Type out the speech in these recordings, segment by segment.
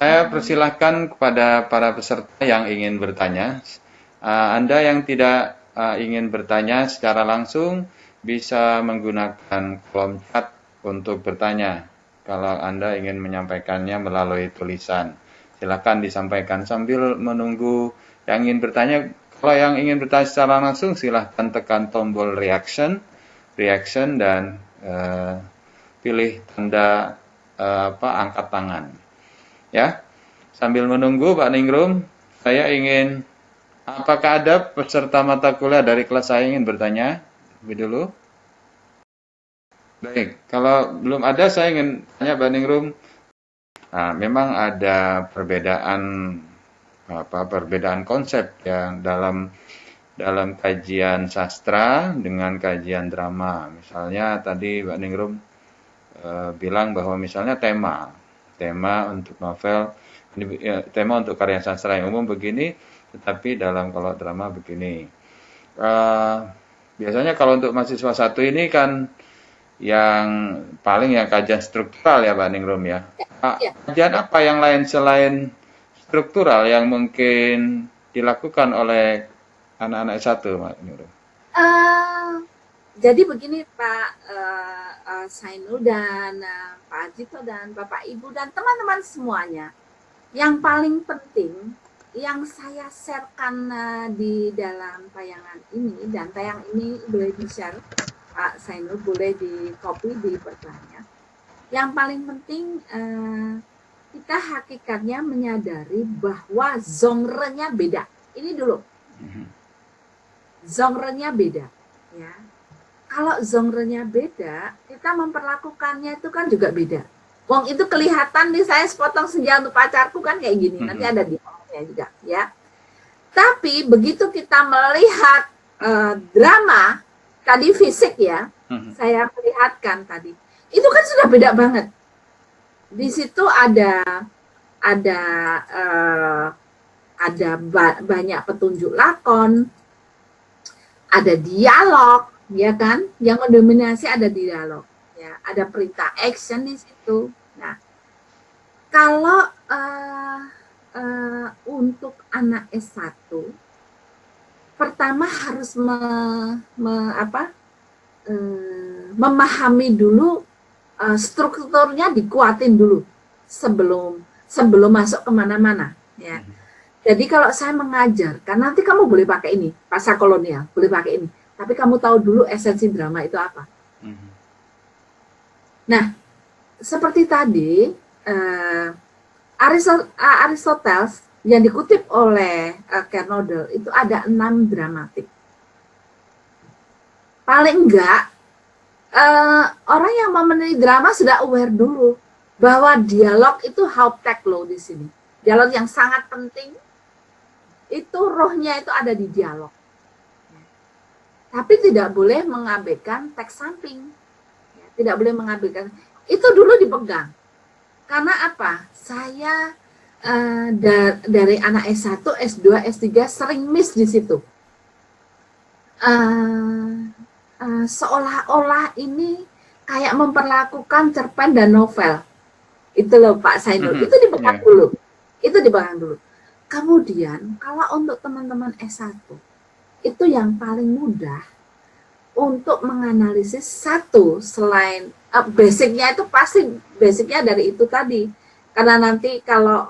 Saya persilahkan kepada para peserta yang ingin bertanya. Anda yang tidak ingin bertanya secara langsung bisa menggunakan kolom chat untuk bertanya. Kalau Anda ingin menyampaikannya melalui tulisan, silakan disampaikan sambil menunggu yang ingin bertanya. Kalau yang ingin bertanya secara langsung, silahkan tekan tombol reaction dan pilih tanda angkat tangan. Ya, sambil menunggu Pak Ningrum, saya ingin, apakah ada peserta mata kuliah dari kelas saya ingin bertanya? Lebih dulu. Baik, kalau belum ada saya ingin tanya Pak Ningrum. Nah, memang ada perbedaan konsep ya dalam kajian sastra dengan kajian drama. Misalnya tadi Pak Ningrum bilang bahwa misalnya tema untuk novel, tema untuk karya sastra yang umum begini, tetapi dalam kalau drama begini. Biasanya kalau untuk mahasiswa satu ini kan yang paling yang kajian struktural ya Pak Ningrum ya. Ya. Kajian apa yang lain selain struktural yang mungkin dilakukan oleh anak-anak S1 Pak Ningrum? Jadi begini Pak Sainul dan Pak Ajito dan Bapak Ibu dan teman-teman semuanya. Yang paling penting yang saya sharekan di dalam tayangan ini, dan tayang ini boleh di-share Pak Sainul, boleh di-copy, diperbanyak. Yang paling penting kita hakikatnya menyadari bahwa genre-nya beda. Ini dulu. Genre-nya beda, ya. Kalau genre-nya beda, kita memperlakukannya itu kan juga beda. Wong itu kelihatan nih, saya sepotong senja untuk pacarku kan kayak gini. Nanti ada dialognya juga, ya. Tapi begitu kita melihat drama tadi fisik ya, saya perlihatkan tadi, itu kan sudah beda banget. Di situ ada banyak petunjuk lakon, ada dialog, ya kan? Yang mendominasi ada dialog, ya. Ada perintah action di situ. Nah, kalau untuk anak S1, pertama harus memahami dulu strukturnya, dikuatin dulu sebelum masuk kemana-mana, ya. Jadi kalau saya mengajarkan, nanti kamu boleh pakai ini, pasar kolonial, boleh pakai ini. Tapi kamu tahu dulu esensi drama itu apa. Nah, seperti tadi, Aristoteles yang dikutip oleh Kernodle itu ada 6 dramatik. Paling enggak, orang yang memenuhi drama sudah aware dulu bahwa dialog itu hauptek loh di sini. Dialog yang sangat penting, itu rohnya itu ada di dialog. Tapi tidak boleh mengabaikan teks samping. Tidak boleh mengabaikan. Itu dulu dipegang. Karena apa? Saya dari anak S1, S2, S3 sering miss di situ. Seolah-olah ini kayak memperlakukan cerpen dan novel. Itu loh Pak Sainul. Itu dipegang dulu. Itu dipegang dulu. Kemudian, kalau untuk teman-teman S1, itu yang paling mudah untuk menganalisis satu, selain basicnya itu pasti basicnya dari itu tadi. Karena nanti kalau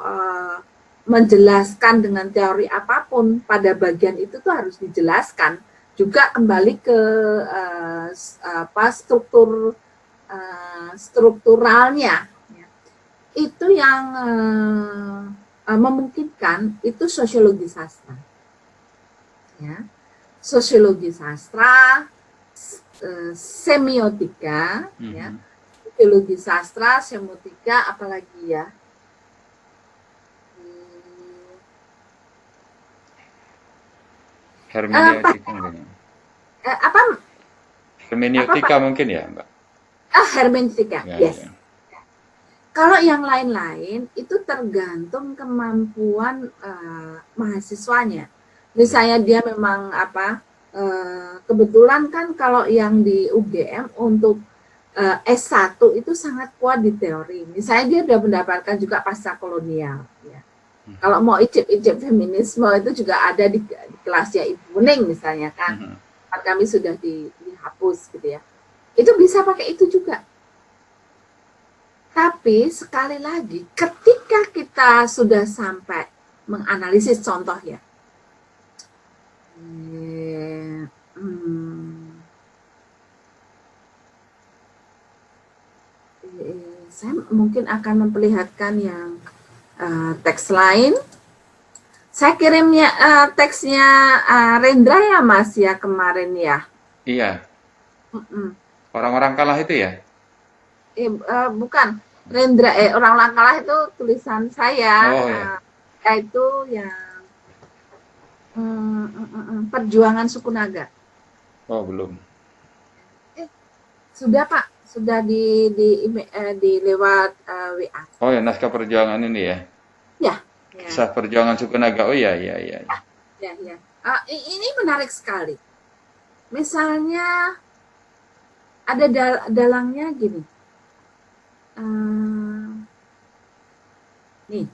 menjelaskan dengan teori apapun, pada bagian itu tuh harus dijelaskan. Juga kembali ke strukturalnya. Itu yang memungkinkan itu sosiologi sastra, ya, sosiologi sastra, semiotika, ya, sosiologi sastra, semiotika, apalagi ya, hermeneutika hermeneutika mungkin ya Mbak? Hermeneutika, yes. Ya. Kalau yang lain-lain itu tergantung kemampuan mahasiswanya. Misalnya dia memang kebetulan kan kalau yang di UGM untuk S1 itu sangat kuat di teori. Misalnya dia sudah mendapatkan juga pasca kolonial. Ya. Kalau mau icip-icip feminisme itu juga ada di kelasnya Ibu Ning misalnya kan. Kami sudah dihapus gitu ya. Itu bisa pakai itu juga. Tapi sekali lagi, ketika kita sudah sampai menganalisis contoh ya, saya mungkin akan memperlihatkan yang teks lain. Saya kirimnya teksnya Rendra ya Mas ya kemarin ya. Iya. Orang-orang kalah itu ya? Bukan. Rendra orang kalah itu tulisan saya. Oh ya. Yaitu yang perjuangan suku Naga. Oh belum. Sudah Pak, sudah di lewat WA. Oh ya, naskah perjuangan ini ya? Ya. Kisah perjuangan suku Naga. Oh iya. Ya. Ini menarik sekali. Misalnya ada dalangnya gini. Nih.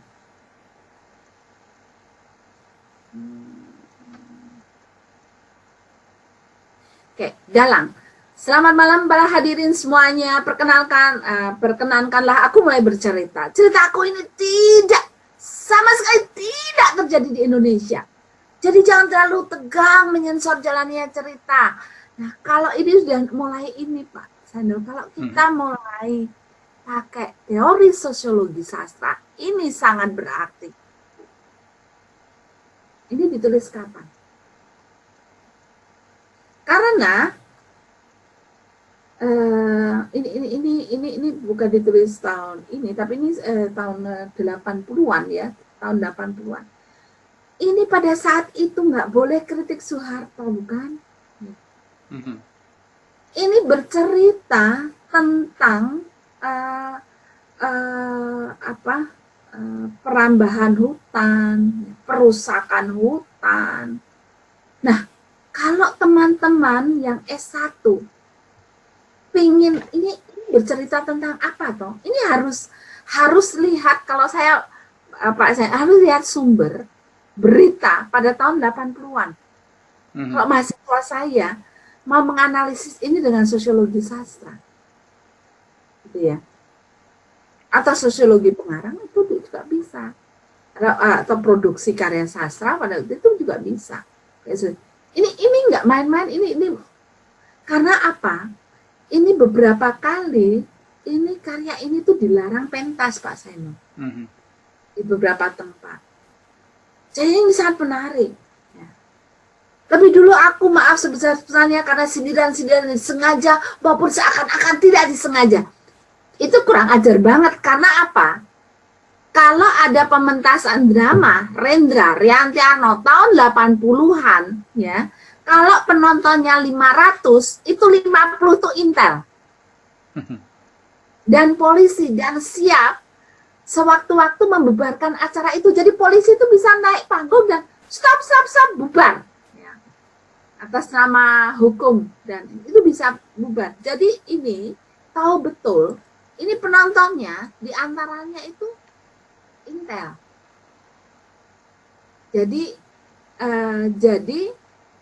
Oke, dalang. Selamat malam para hadirin semuanya. Perkenankanlah aku mulai bercerita. Cerita aku ini sama sekali tidak terjadi di Indonesia. Jadi jangan terlalu tegang menyensor jalannya cerita. Nah, kalau ini sudah mulai ini Pak Sandro, kalau kita mulai pakai teori sosiologi sastra, ini sangat berarti. Ini ditulis kapan? Karena ini bukan ditulis tahun ini, tapi ini tahun 80-an ya, tahun 80-an. Ini pada saat itu nggak boleh kritik Soeharto, bukan? Ini bercerita tentang perambahan hutan, perusakan hutan. Nah, kalau teman-teman yang S1 pingin ini bercerita tentang apa toh? Ini harus lihat, kalau saya harus lihat sumber berita pada tahun 80-an. Kalau mahasiswa saya mau menganalisis ini dengan sosiologi sastra. Gitu ya. Atau sosiologi pengarang itu juga bisa. Atau produksi karya sastra pada itu juga bisa. Ini nggak main-main, ini karena apa? Ini beberapa kali ini karya ini tuh dilarang pentas Pak Seno. Di beberapa tempat. Jadi ini sangat menarik. Ya. Tapi dulu aku maaf sebesar-besarnya karena sindiran-sindiran disengaja maupun seakan-akan tidak disengaja. Itu kurang ajar banget. Karena apa? Kalau ada pementasan drama Rendra Riantiano tahun 80-an ya, kalau penontonnya 500, itu 50 tuh intel. Dan polisi dan siap sewaktu-waktu membubarkan acara itu. Jadi polisi itu bisa naik panggung dan stop, bubar. Ya. Atas nama hukum. Dan itu bisa bubar. Jadi ini tahu betul, ini penontonnya diantaranya itu intel. Jadi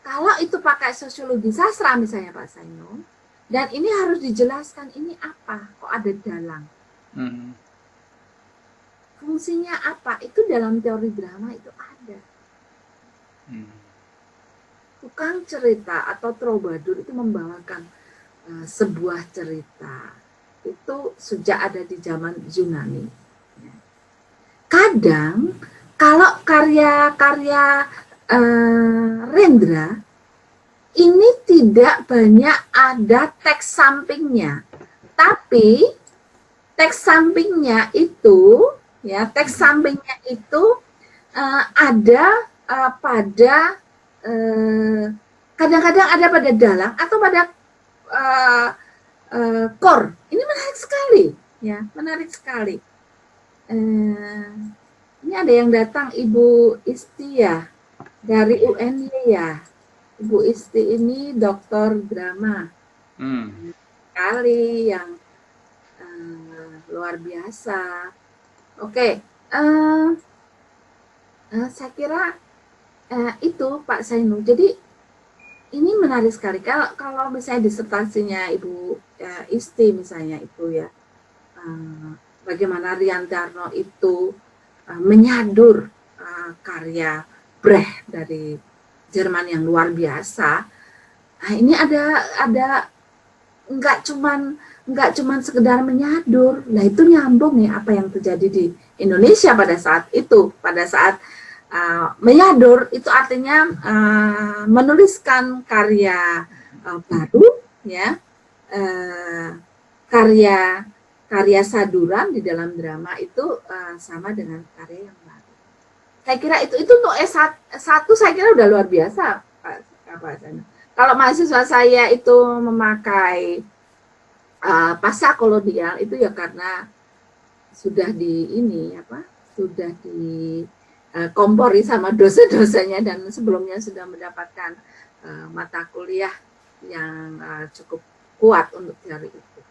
kalau itu pakai sosiologi sastra misalnya Pak Saino, dan ini harus dijelaskan ini apa, kok ada dalang. Fungsinya apa? Itu dalam teori drama itu ada. Tukang cerita atau troubadour itu membawakan sebuah cerita. Itu sejak ada di zaman Yunani. Kadang kalau karya-karya Rendra ini tidak banyak ada teks sampingnya, tapi teks sampingnya itu ya, teks sampingnya itu ada pada kadang-kadang ada pada dalang atau pada core. Ini menarik sekali, ya, menarik sekali. Ini ada yang datang Ibu Isti ya, dari UNY ya. Ibu Isti ini doktor drama. sekali, yang luar biasa. Oke, eh, saya kira itu Pak Zainul. Jadi ini menarik sekali. Kalau misalnya disertasinya Ibu Isti misalnya itu ya, eh, bagaimana Riantarno itu menyadur karya Brecht dari Jerman yang luar biasa. Nah, ini ada nggak cuman sekedar menyadur. Nah, itu nyambung nih apa yang terjadi di Indonesia pada saat itu, pada saat menyadur itu artinya menuliskan karya baru, ya, karya karya saduran di dalam drama itu sama dengan karya yang baru. Saya kira itu untuk S1 saya kira udah luar biasa, Pak Sana. Kalau mahasiswa saya itu memakai pasca kolonial itu ya karena sudah di ini apa, sudah di kompori sama dosen-dosennya dan sebelumnya sudah mendapatkan mata kuliah yang cukup kuat untuk teori itu.